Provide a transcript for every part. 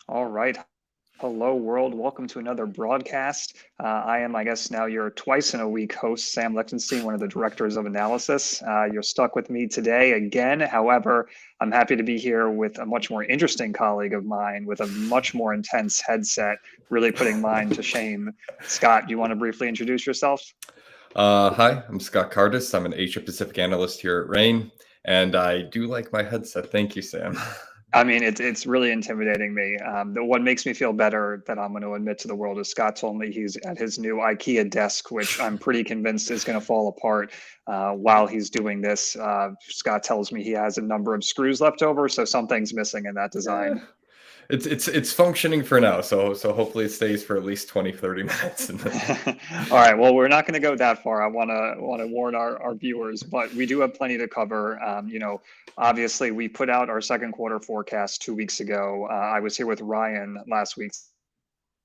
All right. Hello, world. Welcome to another broadcast. I am, I guess, now your twice in a week host, Sam Lichtenstein, one of the directors of analysis. You're stuck with me today again. However, I'm happy to be here with a much more interesting colleague of mine with a much more intense headset, really putting mine to shame. Scott, do you want to briefly introduce yourself? Hi, I'm Scott Cardis. I'm an Asia Pacific analyst here at Rain, and I do like my headset. Thank you, Sam. I mean, it's really intimidating me. The what makes me feel better that I'm going to admit to the world is Scott told me he's at his new IKEA desk, which I'm pretty convinced is going to fall apart while he's doing this. Scott tells me he has a number of screws left over, so something's missing in that Eh, design. it's functioning for now, so hopefully it stays for at least 20, 30 minutes. And then All right. Well, we're not going to go that far. I want to warn our viewers, but we do have plenty to cover. Obviously, we put out our second quarter forecast 2 weeks ago. I was here with Ryan last week.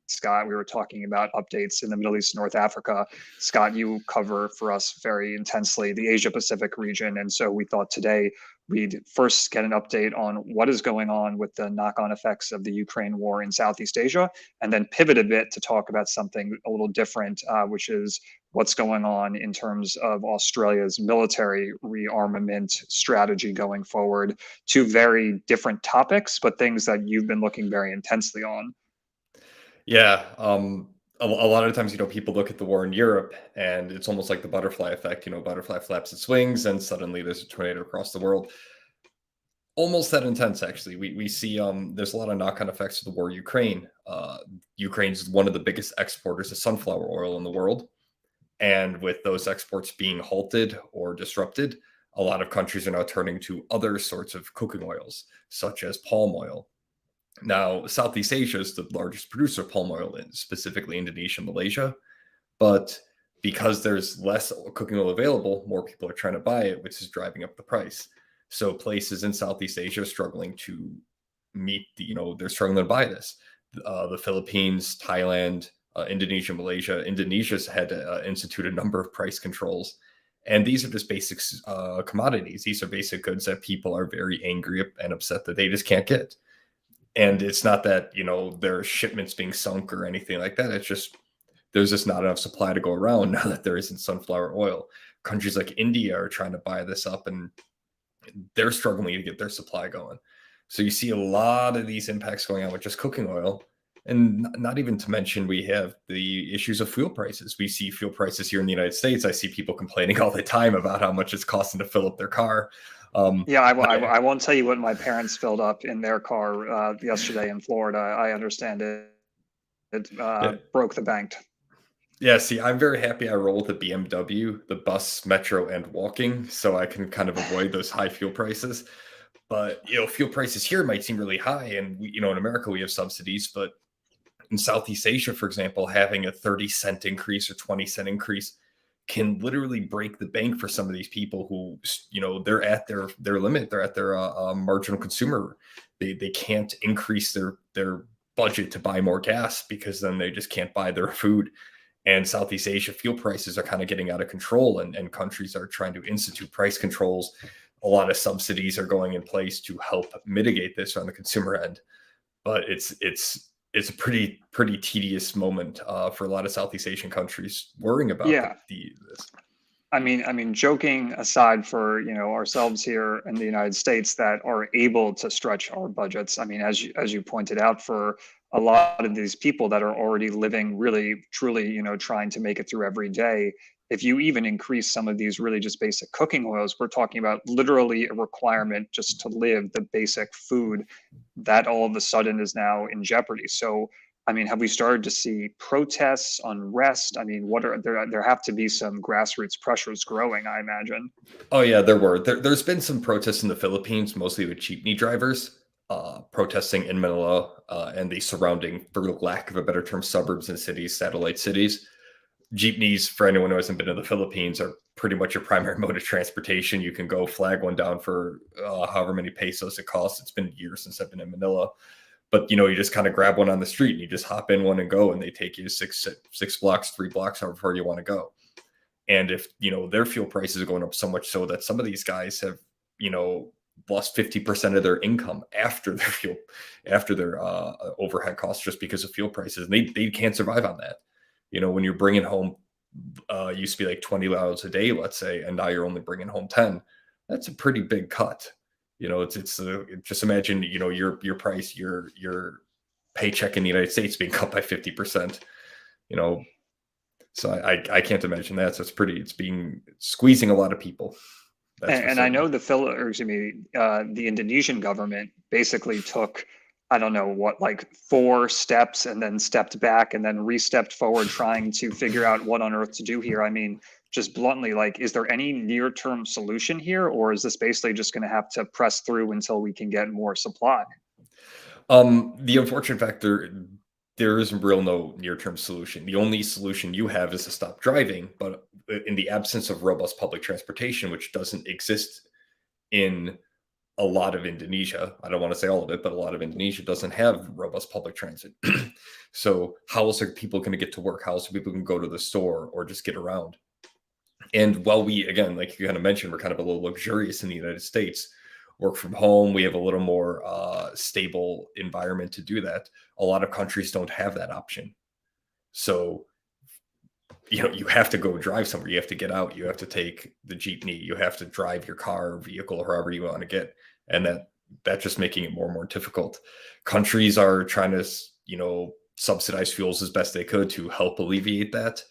Scott, we were talking about updates in the Middle East, North Africa. Scott, you cover for us very intensely the Asia Pacific region. And so we thought today we'd first get an update on what is going on with the knock on effects of the Ukraine war in Southeast Asia, and then pivot a bit to talk about something a little different, which is what's going on in terms of Australia's military rearmament strategy going forward. Two very different topics, but things that you've been looking very intensely on. yeah, a lot of times, people look at the war in Europe, and it's almost like the butterfly effect. Butterfly flaps its wings, and suddenly there's a tornado across the world. Almost that intense, actually. We see there's a lot of knock-on effects of the war in Ukraine. Ukraine's one of the biggest exporters of sunflower oil in the world. And with those exports being halted or disrupted, a lot of countries are now turning to other sorts of cooking oils, such as palm oil. Now, Southeast Asia is the largest producer of palm oil, specifically Indonesia and Malaysia. But because there's less cooking oil available, more people are trying to buy it, which is driving up the price. So places in Southeast Asia are struggling to they're struggling to buy this. The Philippines, Thailand, Indonesia, Malaysia. Indonesia's had to institute a number of price controls. And these are just basic commodities. These are basic goods that people are very angry and upset that they just can't get. And it's not that, their shipments being sunk or anything like that. It's just there's just not enough supply to go around now that there isn't sunflower oil. Countries like India are trying to buy this up, and they're struggling to get their supply going. So you see a lot of these impacts going on with just cooking oil. And not even to mention, we have the issues of fuel prices. We see fuel prices here in the United States. I see people complaining all the time about how much it's costing to fill up their car. Yeah, I won't tell you what my parents filled up in their car yesterday in Florida. I understand it. It broke the bank. Yeah, see, I'm very happy I roll with the BMW, the bus, metro, and walking, so I can kind of avoid those high fuel prices. But fuel prices here might seem really high, and in America we have subsidies, but in Southeast Asia, for example, having a 30-cent increase or 20-cent increase can literally break the bank for some of these people who, they're at their limit, they're at their marginal consumer. They can't increase their budget to buy more gas because then they just can't buy their food. And Southeast Asia fuel prices are kind of getting out of control, and countries are trying to institute price controls. A lot of subsidies are going in place to help mitigate this on the consumer end. But it's a pretty tedious moment for a lot of Southeast Asian countries worrying about Yeah. this. I mean, joking aside for ourselves here in the United States that are able to stretch our budgets. I mean, as you pointed out, for a lot of these people that are already living really, truly, trying to make it through every day. If you even increase some of these really just basic cooking oils, we're talking about literally a requirement just to live the basic food that all of a sudden is now in jeopardy. So I mean, have we started to see protests, unrest? I mean, what are there? There have to be some grassroots pressures growing, I imagine. Oh yeah, there were. There's been some protests in the Philippines, mostly with jeepney drivers protesting in Manila and the surrounding, for lack of a better term, suburbs and cities, satellite cities. Jeepneys, for anyone who hasn't been to the Philippines, are pretty much your primary mode of transportation. You can go flag one down for however many pesos it costs. It's been years since I've been in Manila, but you just kind of grab one on the street and you just hop in one and go, and they take you six blocks, 3 blocks, however far you want to go. And if their fuel prices are going up so much so that some of these guys have, you know, lost 50% of their income after their fuel, after their overhead costs, just because of fuel prices. And they can't survive on that. When you're bringing home, used to be like $20 a day, let's say, and now you're only bringing home 10. That's a pretty big cut. It's just imagine, your price, your paycheck in the United States being cut by 50%. So I can't imagine that. So it's being squeezing a lot of people. And I know the Indonesian government basically took, I don't know what, like 4 steps and then stepped back and then re-stepped forward, trying to figure out what on earth to do here. I mean, just bluntly, like, is there any near-term solution here, or is this basically just going to have to press through until we can get more supply? The unfortunate factor, there is no near-term solution. The only solution you have is to stop driving, but in the absence of robust public transportation, which doesn't exist in a lot of Indonesia, I don't want to say all of it, but a lot of Indonesia doesn't have robust public transit. So how else are people going to get to work? How else are people going to go to the store or just get around? And while we, again, like you kind of mentioned, we're kind of a little luxurious in the United States, work from home, we have a little more stable environment to do that. A lot of countries don't have that option. So, you have to go drive somewhere. You have to get out. You have to take the jeepney. You have to drive your car or vehicle or however you want to get. And that's just making it more and more difficult. Countries are trying to, subsidize fuels as best they could to help alleviate that.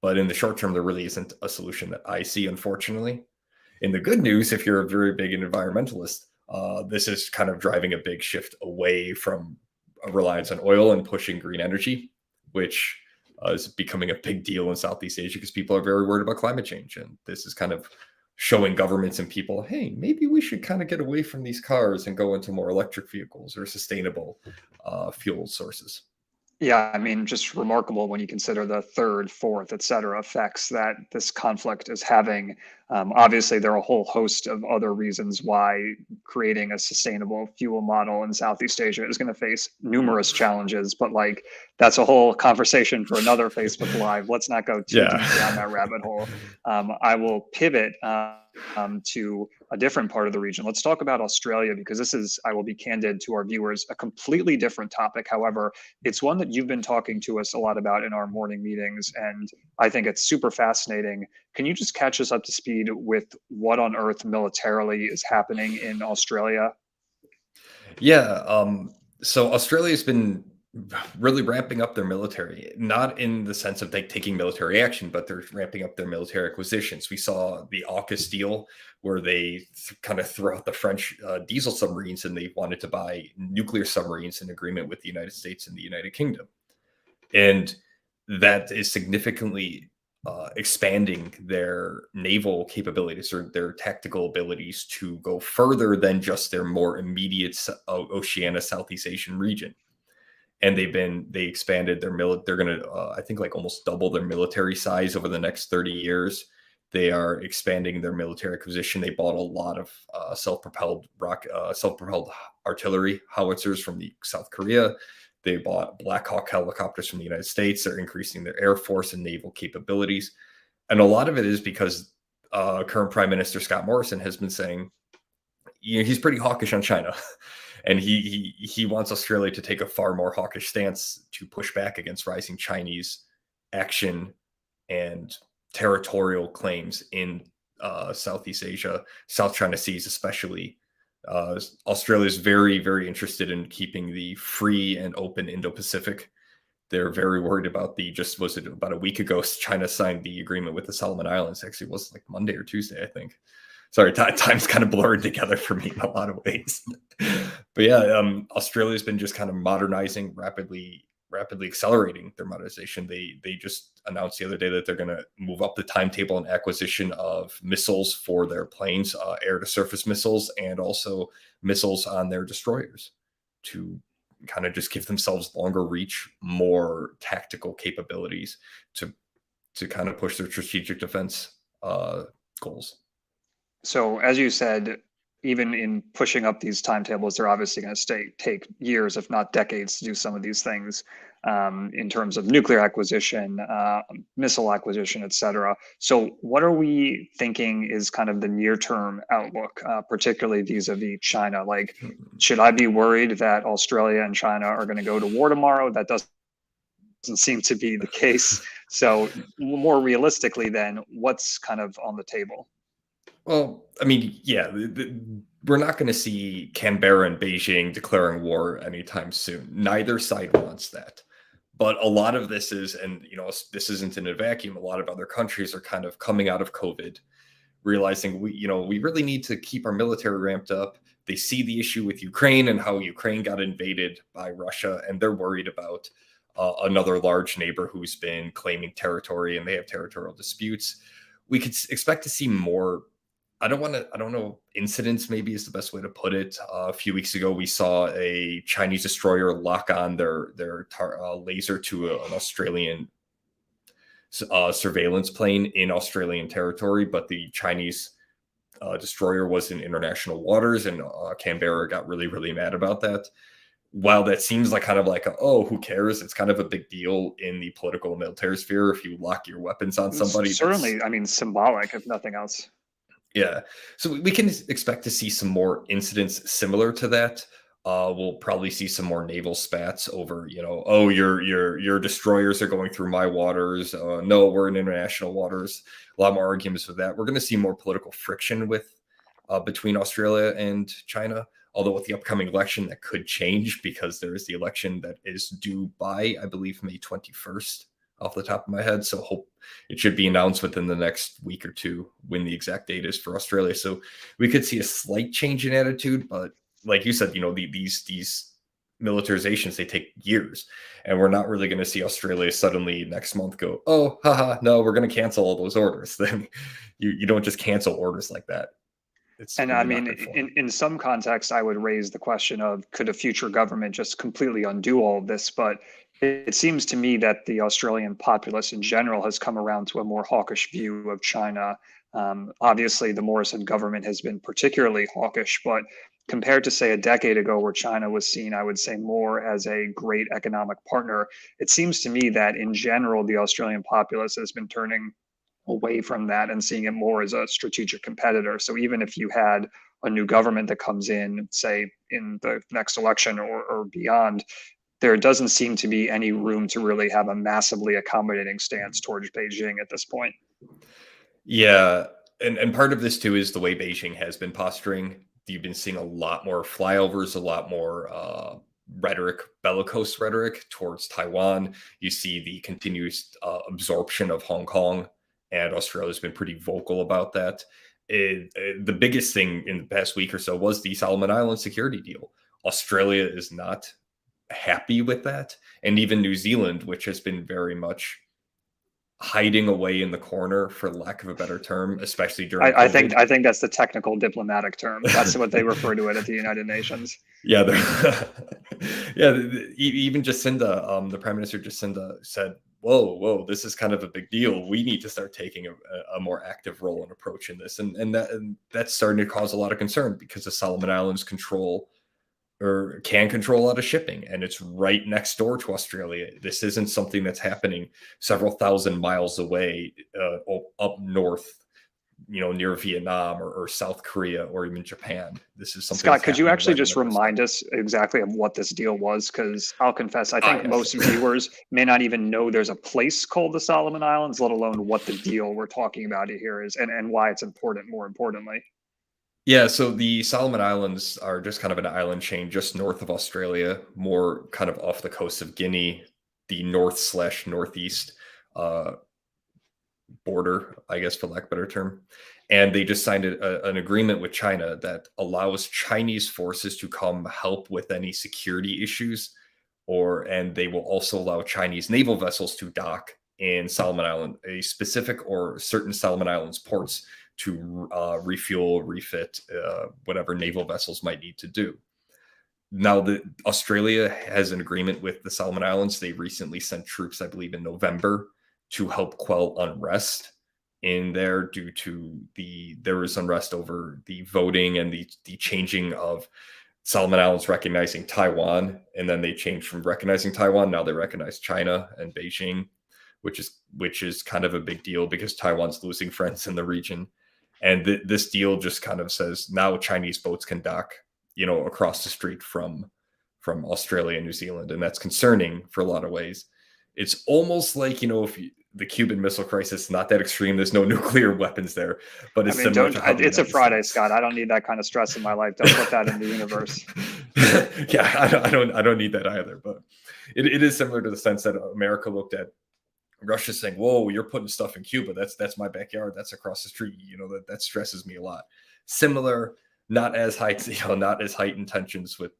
But in the short term, there really isn't a solution that I see, unfortunately. In the good news, if you're a very big environmentalist, this is kind of driving a big shift away from a reliance on oil and pushing green energy, which is becoming a big deal in Southeast Asia because people are very worried about climate change. And this is kind of showing governments and people, hey, maybe we should kind of get away from these cars and go into more electric vehicles or sustainable fuel sources. Yeah, I mean, just remarkable when you consider the third, fourth, et cetera, effects that this conflict is having. Obviously, there are a whole host of other reasons why creating a sustainable fuel model in Southeast Asia is going to face numerous challenges, but like that's a whole conversation for another Facebook Live. Let's not go too deep down that rabbit hole. I will pivot to a different part of the region. Let's talk about Australia, because this is, I will be candid to our viewers, a completely different topic. However, it's one that you've been talking to us a lot about in our morning meetings, and I think it's super fascinating. Can you just catch us up to speed with what on earth militarily is happening in Australia? Yeah. So Australia's been really ramping up their military, not in the sense of like taking military action, but they're ramping up their military acquisitions. We saw the AUKUS deal where they kind of threw out the French diesel submarines and they wanted to buy nuclear submarines in agreement with the United States and the United Kingdom. And that is significantly expanding their naval capabilities or their tactical abilities to go further than just their more immediate Oceania, Southeast Asian region. And they expanded their they're going to I think like almost double their military size over the next 30 years. They are expanding their military acquisition. They bought a lot of self-propelled artillery howitzers from the South Korea. They bought Black Hawk helicopters from the United States. They're increasing their air force and naval capabilities. And a lot of it is because current Prime Minister Scott Morrison has been saying, he's pretty hawkish on China. And he wants Australia to take a far more hawkish stance to push back against rising Chinese action and territorial claims in Southeast Asia, South China Seas especially. Australia is very, very interested in keeping the free and open Indo-Pacific. They're very worried about was it about a week ago, China signed the agreement with the Solomon Islands. Actually, it was like Monday or Tuesday, I think. Sorry, time's kind of blurred together for me in a lot of ways. But yeah, Australia's been just kind of modernizing, rapidly accelerating their modernization. They just announced the other day that they're going to move up the timetable and acquisition of missiles for their planes, air to surface missiles, and also missiles on their destroyers to kind of just give themselves longer reach, more tactical capabilities to kind of push their strategic defense goals. So, as you said, even in pushing up these timetables, they're obviously going to take years, if not decades, to do some of these things, in terms of nuclear acquisition, missile acquisition, et cetera. So what are we thinking is kind of the near-term outlook, particularly vis-a-vis China? Like, should I be worried that Australia and China are going to go to war tomorrow? That doesn't seem to be the case. So more realistically, then, what's kind of on the table? Well, I mean, yeah, we're not going to see Canberra and Beijing declaring war anytime soon. Neither side wants that. But a lot of this is, and this isn't in a vacuum. A lot of other countries are kind of coming out of COVID, realizing we really need to keep our military ramped up. They see the issue with Ukraine and how Ukraine got invaded by Russia, and they're worried about another large neighbor who's been claiming territory, and they have territorial disputes. We could expect to see more. I don't know, incidents maybe is the best way to put it. A few weeks ago, we saw a Chinese destroyer lock on their laser to an Australian surveillance plane in Australian territory, but the Chinese destroyer was in international waters, and Canberra got really, really mad about that. While that seems like kind of like oh, who cares? It's kind of a big deal in the political and military sphere if you lock your weapons on somebody. Certainly, I mean, symbolic, if nothing else. Yeah. So we can expect to see some more incidents similar to that. We'll probably see some more naval spats over, oh, your destroyers are going through my waters. No, we're in international waters. A lot more arguments with that. We're going to see more political friction between Australia and China. Although with the upcoming election, that could change because there is the election that is due by, I believe, May 21st. Off the top of my head. So hope it should be announced within the next week or two when the exact date is for Australia. So we could see a slight change in attitude, but like you said, these militarizations, they take years, and we're not really going to see Australia suddenly next month go, oh, haha, no, we're going to cancel all those orders. Then you don't just cancel orders like that. And I mean, in some context, I would raise the question of, could a future government just completely undo all of this? But it seems to me that the Australian populace in general has come around to a more hawkish view of China. Obviously, the Morrison government has been particularly hawkish, but compared to, say, a decade ago, where China was seen, I would say, more as a great economic partner, it seems to me that in general, the Australian populace has been turning away from that and seeing it more as a strategic competitor. So even if you had a new government that comes in, say, in the next election or beyond, there doesn't seem to be any room to really have a massively accommodating stance towards Beijing at this point. Yeah. And part of this too is the way Beijing has been posturing. You've been seeing a lot more flyovers, a lot more rhetoric, bellicose rhetoric towards Taiwan. You see the continuous absorption of Hong Kong, and Australia's been pretty vocal about that. The biggest thing in the past week or so was the Solomon Islands security deal. Australia is not happy with that, and even New Zealand, which has been very much hiding away in the corner, for lack of a better term, especially during I think that's the technical diplomatic term. That's what they refer to it at the United Nations. Yeah, yeah. Even Jacinda, the Prime Minister Jacinda, said, "Whoa, this is kind of a big deal. We need to start taking a more active role and approach in this," and that's starting to cause a lot of concern because the Solomon Islands can control a lot of shipping, and it's right next door to Australia. This isn't something that's happening several thousand miles away, up north, near Vietnam or South Korea or even Japan. This is something. Scott, could you actually just remind us exactly of what this deal was? Because I'll confess, I think most viewers may not even know there's a place called the Solomon Islands, let alone what the deal we're talking about here is and why it's important, more importantly. Yeah, so the Solomon Islands are just kind of an island chain just north of Australia, more kind of off the coast of Guinea, the north/northeast border, I guess, for lack of a better term. And they just signed an agreement with China that allows Chinese forces to come help with any security issues, and they will also allow Chinese naval vessels to dock in Solomon Island, a specific or certain Solomon Islands ports, to refuel, refit, whatever naval vessels might need to do. Now that Australia has an agreement with the Solomon Islands, they recently sent troops, I believe in November, to help quell unrest. in there due to there was unrest over the voting and the changing of Solomon Islands recognizing Taiwan, and then they changed from recognizing Taiwan. Now they recognize China and Beijing, which is kind of a big deal because Taiwan's losing friends in the region. And this deal just kind of says now Chinese boats can dock, across the street from Australia and New Zealand, and that's concerning for a lot of ways. It's almost like if the Cuban Missile Crisis, not that extreme. There's no nuclear weapons there, but it's similar to how it's a Friday, Scott. I don't need that kind of stress in my life. Don't put that in the universe. Yeah, I don't need that either. But it is similar to the sense that America looked at Russia saying, "Whoa, you're putting stuff in Cuba. That's my backyard. That's across the street." That stresses me a lot. Similar, not as high, not as heightened tensions with,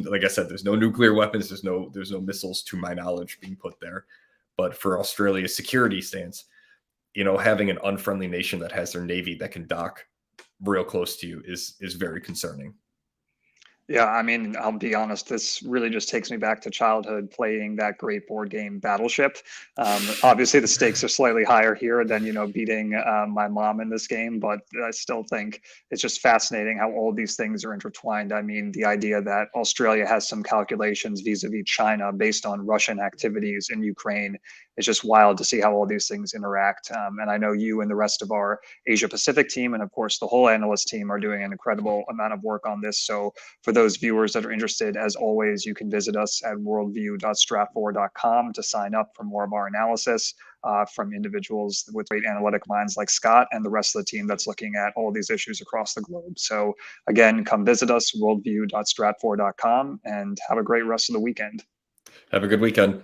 like I said, there's no nuclear weapons. There's no missiles to my knowledge being put there. But for Australia's security stance, having an unfriendly nation that has their navy that can dock real close to you is very concerning. Yeah, I mean, I'll be honest, this really just takes me back to childhood playing that great board game Battleship. Obviously, the stakes are slightly higher here than, beating my mom in this game, but I still think it's just fascinating how all these things are intertwined. I mean, the idea that Australia has some calculations vis-a-vis China based on Russian activities in Ukraine is just wild to see how all these things interact. And I know you and the rest of our Asia Pacific team, and of course, the whole analyst team are doing an incredible amount of work on this. So for those viewers that are interested, as always, you can visit us at worldview.stratfor.com to sign up for more of our analysis from individuals with great analytic minds like Scott and the rest of the team that's looking at all these issues across the globe. So again, come visit us, worldview.stratfor.com, and have a great rest of the weekend. Have a good weekend.